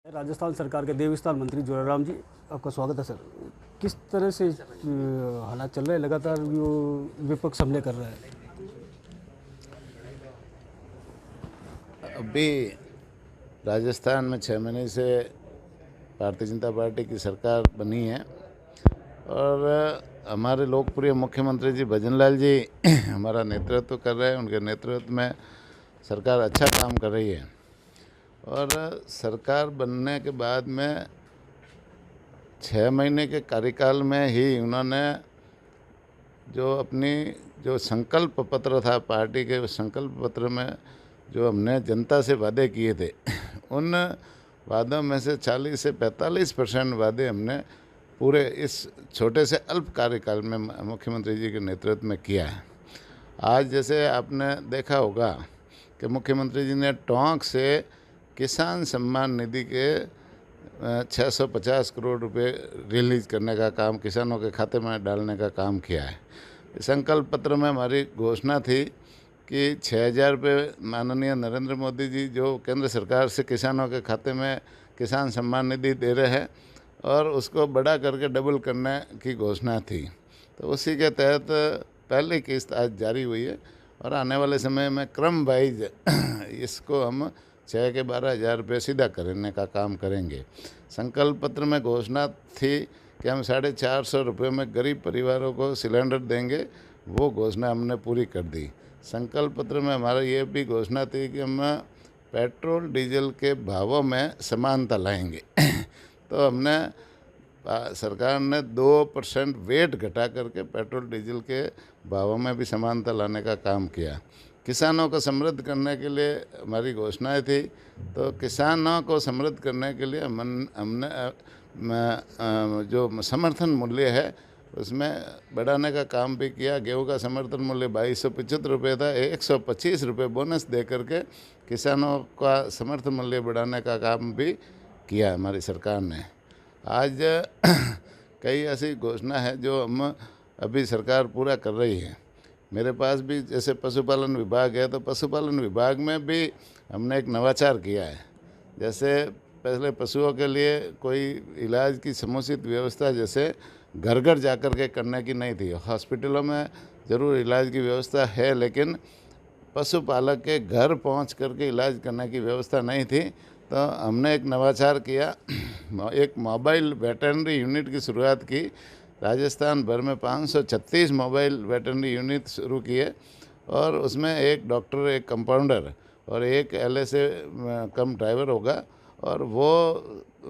राजस्थान सरकार के देवस्थान मंत्री जोराराम जी, आपका स्वागत है सर। किस तरह से हालात चल रहे हैं, लगातार जो विपक्ष हमले कर रहा है? अभी राजस्थान में 6 महीने से भारतीय जनता पार्टी की सरकार बनी है और हमारे लोकप्रिय मुख्यमंत्री जी भजनलाल जी हमारा नेतृत्व कर रहे हैं। उनके नेतृत्व में सरकार अच्छा काम कर रही है और सरकार बनने के बाद में 6 महीने के कार्यकाल में ही उन्होंने जो संकल्प पत्र था पार्टी के, उस संकल्प पत्र में जो हमने जनता से वादे किए थे उन वादों में से 40 से 45% वादे हमने पूरे इस छोटे से अल्प कार्यकाल में मुख्यमंत्री जी के नेतृत्व में किया है। आज जैसे आपने देखा होगा कि मुख्यमंत्री जी ने टोंक से किसान सम्मान निधि के 650 करोड़ रुपए रिलीज करने का काम, किसानों के खाते में डालने का काम किया है। संकल्प पत्र में हमारी घोषणा थी कि 6,000 रुपये माननीय नरेंद्र मोदी जी जो केंद्र सरकार से किसानों के खाते में किसान सम्मान निधि दे रहे हैं और उसको बड़ा करके डबल करने की घोषणा थी। तो उसी के तहत पहली किस्त आज जारी हुई है और आने वाले समय में क्रम वाइज इसको हम 6 के 12,000 रुपये सीधा करने का काम करेंगे। संकल्प पत्र में घोषणा थी कि हम 450 रुपये में गरीब परिवारों को सिलेंडर देंगे, वो घोषणा हमने पूरी कर दी। संकल्प पत्र में हमारा ये भी घोषणा थी कि हम पेट्रोल डीजल के भावों में समानता लाएंगे तो हमने सरकार ने 2% वेट घटा करके पेट्रोल डीजल के भावों में भी समानता लाने का काम किया। किसानों को समृद्ध करने के लिए हमारी घोषणाएं थी, तो किसानों को समृद्ध करने के लिए हमने जो समर्थन मूल्य है उसमें बढ़ाने का काम भी किया। गेहूं का समर्थन मूल्य 2275 रुपये था, 125 रुपये बोनस दे करके किसानों का समर्थन मूल्य बढ़ाने का काम भी किया हमारी सरकार ने। आज कई ऐसी घोषणा है जो हम अभी सरकार पूरा कर रही है। मेरे पास भी जैसे पशुपालन विभाग है, तो पशुपालन विभाग में भी हमने एक नवाचार किया है। जैसे पहले पशुओं के लिए कोई इलाज की समुचित व्यवस्था जैसे घर घर जाकर के करने की नहीं थी। हॉस्पिटलों में ज़रूर इलाज की व्यवस्था है, लेकिन पशुपालक के घर पहुंच करके इलाज करने की व्यवस्था नहीं थी। तो हमने एक नवाचार किया, एक मोबाइल वेटरनरी यूनिट की शुरुआत की। राजस्थान भर में 536 मोबाइल वेटरनरी यूनिट शुरू किए और उसमें एक डॉक्टर, एक कंपाउंडर और एक LA कम ड्राइवर होगा और वो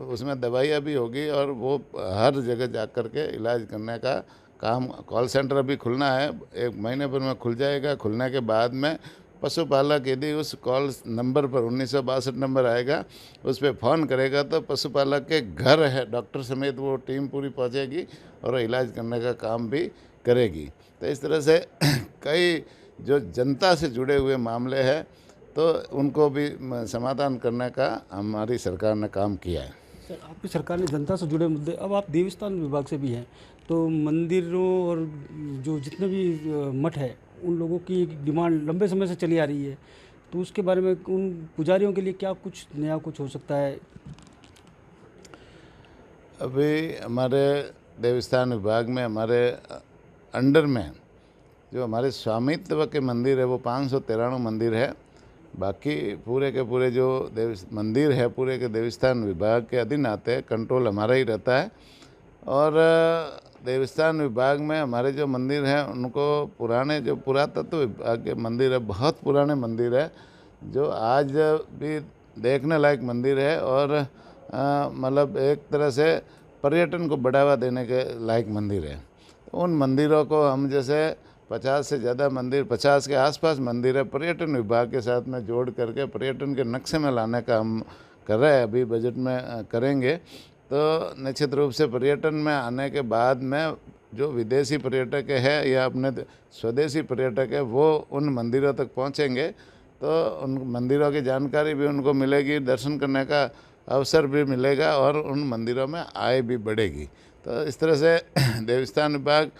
उसमें दवाइयाँ भी होगी और वो हर जगह जा कर के इलाज करने का काम। कॉल सेंटर अभी खुलना है, 1 महीने भर में खुल जाएगा। खुलने के बाद में पशुपालक यदि उस कॉल नंबर पर 1962 नंबर आएगा, उस पर फ़ोन करेगा तो पशुपालक के घर है डॉक्टर समेत वो टीम पूरी पहुंचेगी और इलाज करने का काम भी करेगी। तो इस तरह से कई जो जनता से जुड़े हुए मामले हैं तो उनको भी समाधान करने का हमारी सरकार ने काम किया है। सर, आपकी सरकार ने जनता से जुड़े मुद्दे, अब आप देवस्थान विभाग से भी हैं, तो मंदिरों और जो जितने भी मठ है उन लोगों की डिमांड लंबे समय से चली आ रही है, तो उसके बारे में उन पुजारियों के लिए क्या कुछ नया कुछ हो सकता है? अभी हमारे देवस्थान विभाग में हमारे अंडर में जो हमारे स्वामित्व के मंदिर है वो 593 मंदिर है। बाकी पूरे के पूरे जो मंदिर है पूरे के देवस्थान विभाग के अधीन आते हैं, कंट्रोल हमारा ही रहता है। और देवस्थान विभाग में हमारे जो मंदिर हैं उनको पुराने जो पुरातत्व विभाग के मंदिर है, बहुत पुराने मंदिर है जो आज भी देखने लायक मंदिर है और मतलब एक तरह से पर्यटन को बढ़ावा देने के लायक मंदिर है। उन मंदिरों को हम जैसे 50 से ज़्यादा मंदिर, 50 के आसपास मंदिर है, पर्यटन विभाग के साथ में जोड़ करके पर्यटन के नक्शे में लाने का हम कर रहे हैं, अभी बजट में करेंगे। तो निश्चित रूप से पर्यटन में आने के बाद में जो विदेशी पर्यटक है या अपने स्वदेशी पर्यटक है वो उन मंदिरों तक पहुंचेंगे, तो उन मंदिरों की जानकारी भी उनको मिलेगी, दर्शन करने का अवसर भी मिलेगा और उन मंदिरों में आय भी बढ़ेगी। तो इस तरह से देवस्थान विभाग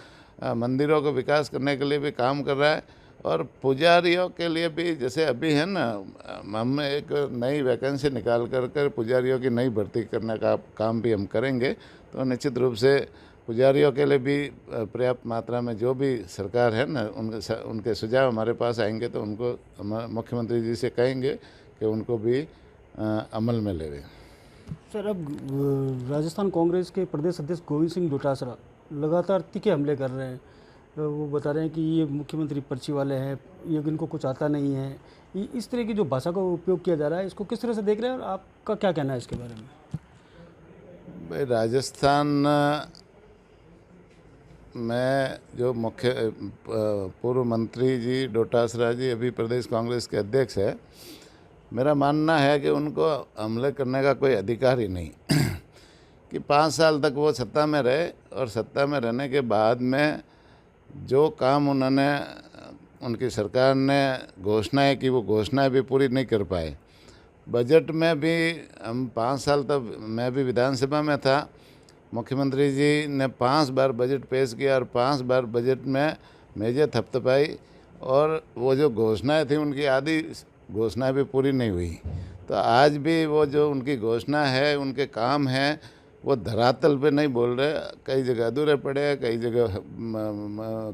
मंदिरों को विकास करने के लिए भी काम कर रहा है और पुजारियों के लिए भी जैसे अभी है ना, हम एक नई वैकेंसी निकाल कर पुजारियों की नई भर्ती करने का काम भी हम करेंगे। तो निश्चित रूप से पुजारियों के लिए भी पर्याप्त मात्रा में जो भी सरकार है ना, उनके सुझाव हमारे पास आएंगे तो उनको मुख्यमंत्री जी से कहेंगे कि उनको भी अमल में ले। सर, अब राजस्थान कांग्रेस के प्रदेश अध्यक्ष गोविंद सिंह डोटासरा लगातार तीखे हमले कर रहे हैं। वो बता रहे हैं कि ये मुख्यमंत्री पर्ची वाले हैं, ये इनको कुछ आता नहीं है। इस तरह की जो भाषा का उपयोग किया जा रहा है, इसको किस तरह से देख रहे हैं और आपका क्या कहना है इसके बारे में? भाई, राजस्थान में जो पूर्व मंत्री जी डोटासरा जी अभी प्रदेश कांग्रेस के अध्यक्ष है, मेरा मानना है कि उनको हमले करने का कोई अधिकार ही नहीं कि 5 साल तक वो सत्ता में रहे और सत्ता में रहने के बाद में जो काम उन्होंने, उनकी सरकार ने घोषणाएं की, वो घोषणाएं भी पूरी नहीं कर पाए। बजट में भी हम 5 साल तक, मैं भी विधानसभा में था, मुख्यमंत्री जी ने 5 बार बजट पेश किया और 5 बार बजट में मेजें थपथपाई और वो जो घोषणाएं थी उनकी आधी घोषणाएं भी पूरी नहीं हुई। तो आज भी वो जो उनकी घोषणा है, उनके काम हैं, वो धरातल पे नहीं बोल रहे। कई जगह अधूरे पड़े हैं, कई जगह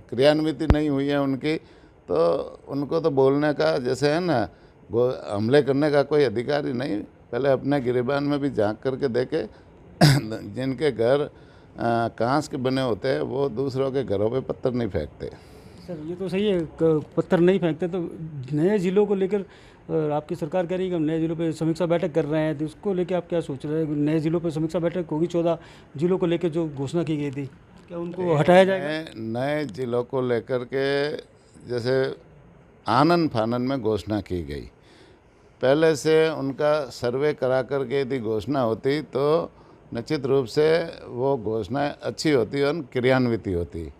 क्रियान्वित नहीं हुई है उनकी। तो उनको तो बोलने का जैसे है ना, हमले करने का कोई अधिकार ही नहीं। पहले अपने गिरेबान में भी झांक करके देखे जिनके घर कांच के बने होते हैं वो दूसरों के घरों पे पत्थर नहीं फेंकते। सर, ये तो सही है, पत्थर नहीं फेंकते। तो नए जिलों को लेकर आपकी सरकार कह रही है कि हम नए जिलों पे समीक्षा बैठक कर रहे हैं, तो उसको लेकर आप क्या सोच रहे हैं? नए जिलों पे समीक्षा बैठक होगी, 14 जिलों को लेकर जो घोषणा की गई थी, क्या उनको हटाया जाएगा? नए जिलों को लेकर के जैसे आनन फानन में घोषणा की गई, पहले से उनका सर्वे करा करके यदि घोषणा होती तो निश्चित रूप से वो घोषणाएं अच्छी होती और क्रियान्वित होती।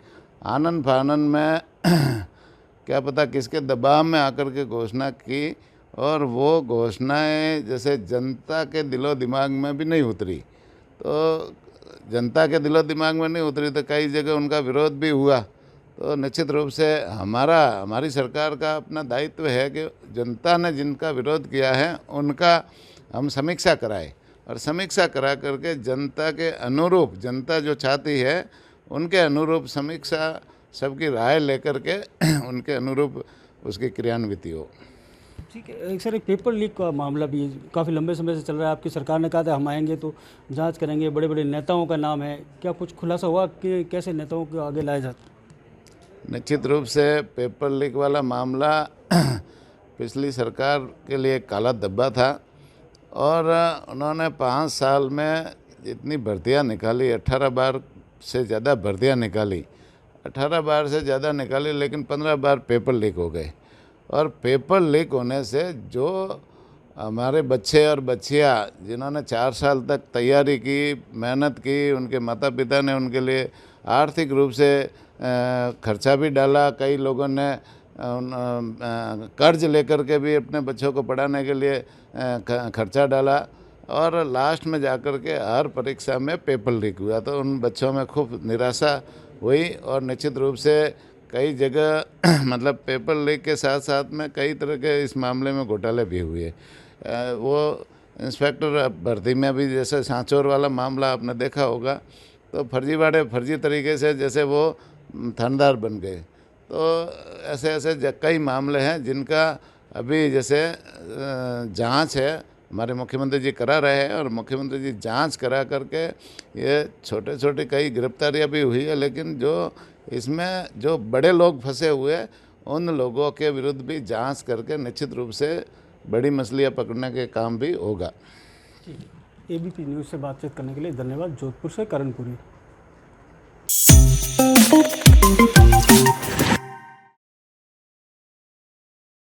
आनन फानन में क्या पता किसके दबाव में आकर के घोषणा की और वो घोषणाएं जैसे जनता के दिलो दिमाग में भी नहीं उतरी। तो जनता के दिलो दिमाग में नहीं उतरी तो कई जगह उनका विरोध भी हुआ। तो निश्चित रूप से हमारी सरकार का अपना दायित्व है कि जनता ने जिनका विरोध किया है उनका हम समीक्षा कराएं और समीक्षा करा करके जनता के अनुरूप, जनता जो चाहती है उनके अनुरूप समीक्षा, सबकी राय लेकर के उनके अनुरूप उसकी क्रियान्विति हो। ठीक है सर, एक पेपर लीक का मामला भी काफ़ी लंबे समय से चल रहा है। आपकी सरकार ने कहा था हम आएंगे तो जांच करेंगे, बड़े बड़े नेताओं का नाम है, क्या कुछ खुलासा हुआ कि कैसे नेताओं को आगे लाया जाता? निश्चित रूप से पेपर लीक वाला मामला पिछली सरकार के लिए काला धब्बा था और उन्होंने 5 साल में जितनी भर्तियां निकाली, 18 बार से ज़्यादा भर्तियां निकाली, 18 बार से ज़्यादा निकाली, लेकिन 15 बार पेपर लीक हो गए। और पेपर लीक होने से जो हमारे बच्चे और बच्चियाँ जिन्होंने 4 साल तक तैयारी की, मेहनत की, उनके माता पिता ने उनके लिए आर्थिक रूप से खर्चा भी डाला, कई लोगों ने कर्ज लेकर के भी अपने बच्चों को पढ़ाने के लिए खर्चा डाला और लास्ट में जाकर के हर परीक्षा में पेपर लीक हुआ। तो उन बच्चों में खूब निराशा हुई और निश्चित रूप से कई जगह मतलब पेपर लीक के साथ साथ में कई तरह के इस मामले में घोटाले भी हुए। वो इंस्पेक्टर भर्ती में भी जैसे सांचौर वाला मामला आपने देखा होगा, तो फर्जी तरीके से जैसे वो थानेदार बन गए। तो ऐसे ऐसे कई मामले हैं जिनका अभी जैसे जांच है, हमारे मुख्यमंत्री जी करा रहे हैं और मुख्यमंत्री जी जांच करा करके ये छोटे छोटे कई गिरफ्तारियां भी हुई है, लेकिन जो इसमें जो बड़े लोग फंसे हुए उन लोगों के विरुद्ध भी जांच करके निश्चित रूप से बड़ी मछलियां पकड़ने के काम भी होगा। एबीपी न्यूज़ से बातचीत करने के लिए धन्यवाद। जोधपुर से करणपुरी।